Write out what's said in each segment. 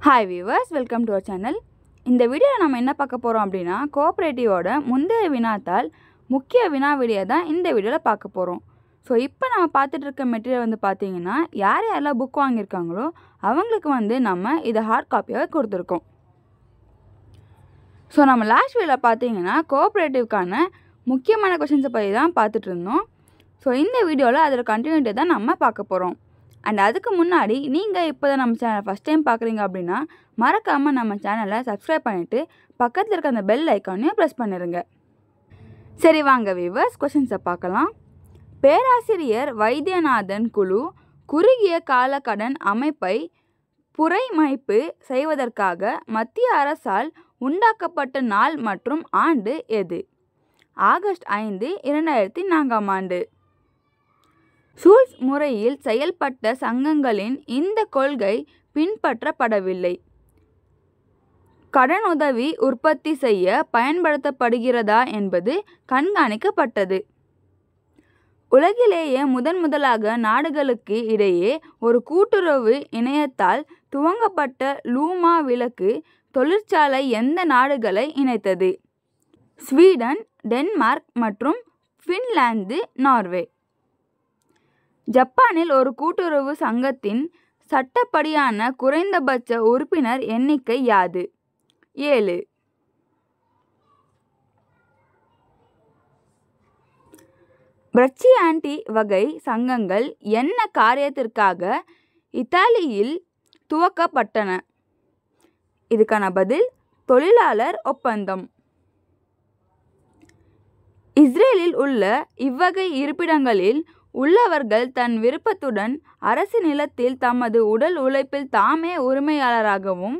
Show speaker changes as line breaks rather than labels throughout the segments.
Hi viewers, welcome to our channel. இந்த வீடியோவில் நம்ம என்ன பார்க்க போகிறோம் அப்படின்னா கோஆப்ரேட்டிவோட முந்தைய வினாத்தால் முக்கிய வினா விடையை தான் இந்த வீடியோவில் பார்க்க போகிறோம். ஸோ இப்போ நம்ம பார்த்துட்டு இருக்க மெட்டீரியல் வந்து பார்த்தீங்கன்னா யாரெல்லாம் புக் வாங்கியிருக்காங்களோ அவங்களுக்கு நம்ம இதை ஹார்ட் காப்பியாக கொடுத்துருக்கோம். ஸோ நம்ம லாஸ்ட் வீடியோவில் பார்த்தீங்கன்னா கோஆப்ரேட்டிவ்க்கான முக்கியமான கொஷின்ஸை பற்றி தான் பார்த்துட்டு இருந்தோம். ஸோ இந்த வீடியோவில் அதில் கண்டினியூட்டி தான் நம்ம பார்க்க போகிறோம். அண்ட் அதுக்கு முன்னாடி நீங்கள் இப்போ தான் நம்ம சேனலை ஃபஸ்ட் டைம் பார்க்குறீங்க அப்படின்னா மறக்காமல் நம்ம சேனலை சப்ஸ்கிரைப் பண்ணிவிட்டு பக்கத்தில் இருக்க அந்த பெல் ஐக்கானையும் ப்ரெஸ் பண்ணிடுங்க. சரி வாங்க வியூவர்ஸ், கொஷின்ஸை பார்க்கலாம். பேராசிரியர் வைத்தியநாதன் குழு குறுகிய கால கடன் அமைப்பை புரைமைப்பு செய்வதற்காக மத்திய அரசால் உண்டாக்கப்பட்ட நாள் மற்றும் ஆண்டு எது? ஆகஸ்ட் 5, 2004. சூல்ஸ் முறையில் செயல்பட்ட சங்கங்களின் இந்த கொள்கை பின்பற்றப்படவில்லை. கடனுதவி உற்பத்தி செய்ய பயன்படுத்தப்படுகிறதா என்பது கண்காணிக்கப்பட்டது. உலகிலேயே முதலாக நாடுகளுக்கு இடையே ஒரு கூட்டுறவு இணையத்தால் துவங்கப்பட்ட லூமா விளக்கு தொழிற்சாலை எந்த நாடுகளை இணைத்தது? ஸ்வீடன், டென்மார்க் மற்றும் ஃபின்லாந்து, நார்வே. ஜப்பானில் ஒரு கூட்டுறவு சங்கத்தின் சட்டப்படியான குறைந்தபட்ச உறுப்பினர் எண்ணிக்கை யாது? 7. பிரச்சியாண்டி வகை சங்கங்கள் என்ன காரியத்திற்காக இத்தாலியில் துவக்கப்பட்டன? இதுக்கான பதில் தொழிலாளர் ஒப்பந்தம். இஸ்ரேலில் உள்ள இவ்வகை இருப்பிடங்களில் உள்ளவர்கள் தன் விருப்பத்துடன் அரசு நிலத்தில் தமது உடல் உழைப்பில் தாமே உரிமையாளராகவும்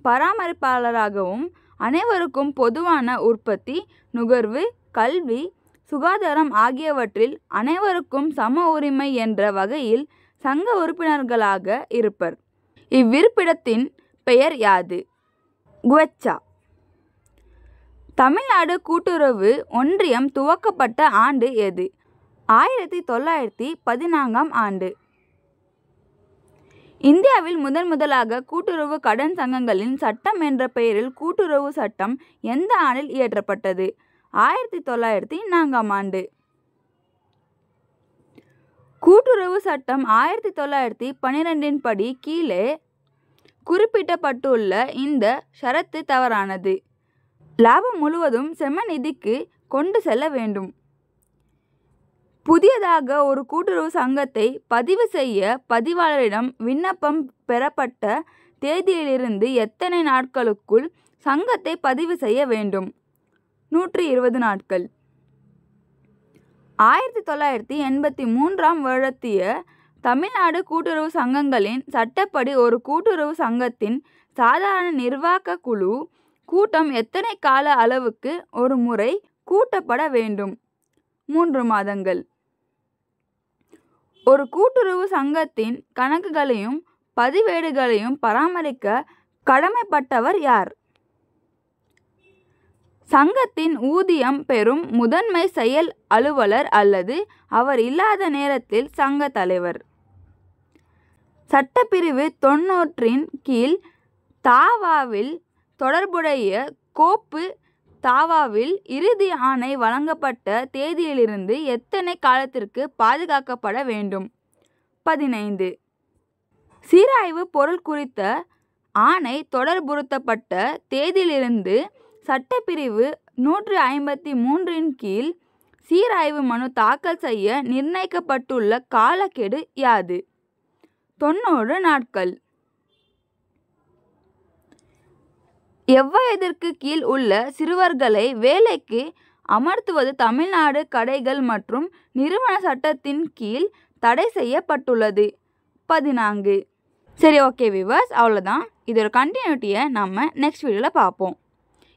பராமரிப்பாளராகவும் அனைவருக்கும் பொதுவான உற்பத்தி, நுகர்வு, கல்வி, சுகாதாரம் ஆகியவற்றில் அனைவருக்கும் சம உரிமை என்ற வகையில் சங்க உறுப்பினர்களாக இருப்பர். இவ்விருப்பிடத்தின் பெயர் யாது? குவெச்சா. தமிழ்நாடு கூட்டுறவு ஒன்றியம் துவக்கப்பட்ட ஆண்டு எது? 1914. இந்தியாவில் முதலாக கூட்டுறவு கடன் சங்கங்களின் சட்டம் என்ற பெயரில் கூட்டுறவு சட்டம் எந்த ஆண்டில் இயற்றப்பட்டது? 1904. கூட்டுறவு சட்டம் 1912 படி கீழே குறிப்பிடப்பட்டுள்ள இந்த ஷரத்து தவறானது. லாபம் முழுவதும் செமநிதிக்கு கொண்டு செல்ல வேண்டும். புதியதாக ஒரு கூட்டுறவு சங்கத்தை பதிவு செய்ய பதிவாளரிடம் விண்ணப்பம் பெறப்பட்ட தேதியிலிருந்து எத்தனை நாட்களுக்குள் சங்கத்தை பதிவு செய்ய வேண்டும்? 120 நாட்கள். 1983 வருடத்திய தமிழ்நாடு கூட்டுறவு சங்கங்களின் சட்டப்படி ஒரு கூட்டுறவு சங்கத்தின் சாதாரண நிர்வாக குழு கூட்டம் எத்தனை கால அளவுக்கு ஒரு முறை கூட்டப்பட வேண்டும்? 3 மாதங்கள். ஒரு கூட்டுறவு சங்கத்தின் கணக்குகளையும் பதிவேடுகளையும் பராமரிக்க கடமைப்பட்டவர் யார்? சங்கத்தின் ஊதியம் பெறும் முதன்மை செயல் அலுவலர் அல்லது அவர் இல்லாத நேரத்தில் சங்க தலைவர். சட்டப்பிரிவு 90 கீழ் தாவாவில் தொடர்புடைய கோப்பு தாவாவில் இறுதி ஆணை வழங்கப்பட்ட தேதியிலிருந்து எத்தனை காலத்திற்கு பாதுகாக்கப்பட வேண்டும்? 15. சீராய்வு பொருள் குறித்த ஆணை தொடர்புறுத்தப்பட்ட தேதியிலிருந்து சட்டப்பிரிவு 153 கீழ் சீராய்வு மனு தாக்கல் செய்ய நிர்ணயிக்கப்பட்டுள்ள காலக்கெடு யாது? 90 நாட்கள். எவ்வயதிற்கு கீழ் உள்ள சிறுவர்களை வேலைக்கு அமர்த்துவது தமிழ்நாடு கடைகள் மற்றும் நிறுவன சட்டத்தின் கீழ் தடை செய்யப்பட்டுள்ளது? 14. சரி, ஓகே வியூவர்ஸ், அவ்வளோதான். இதோட கண்டினியூட்டியை நம்ம நெக்ஸ்ட் வீடியோவில் பார்ப்போம்.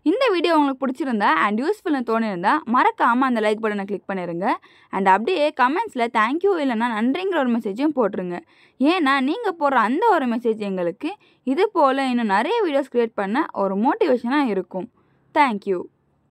இந்த வீடியோ உங்களுக்கு பிடிச்சிருந்தா அண்ட் யூஸ்ஃபுல்னு தோணியிருந்தா மறக்காமல் அந்த லைக் பட்டனை கிளிக் பண்ணிடுங்க. அண்ட் அப்படியே கமெண்ட்ஸில் தேங்க்யூ இல்லைன்னா நன்றிங்கிற ஒரு மெசேஜையும் போட்டுருங்க. ஏன்னா நீங்கள் போடுற அந்த ஒரு மெசேஜ் எங்களுக்கு இது போல் இன்னும் நிறைய வீடியோஸ் க்ரியேட் பண்ண ஒரு மோட்டிவேஷனாக இருக்கும். தேங்க்யூ.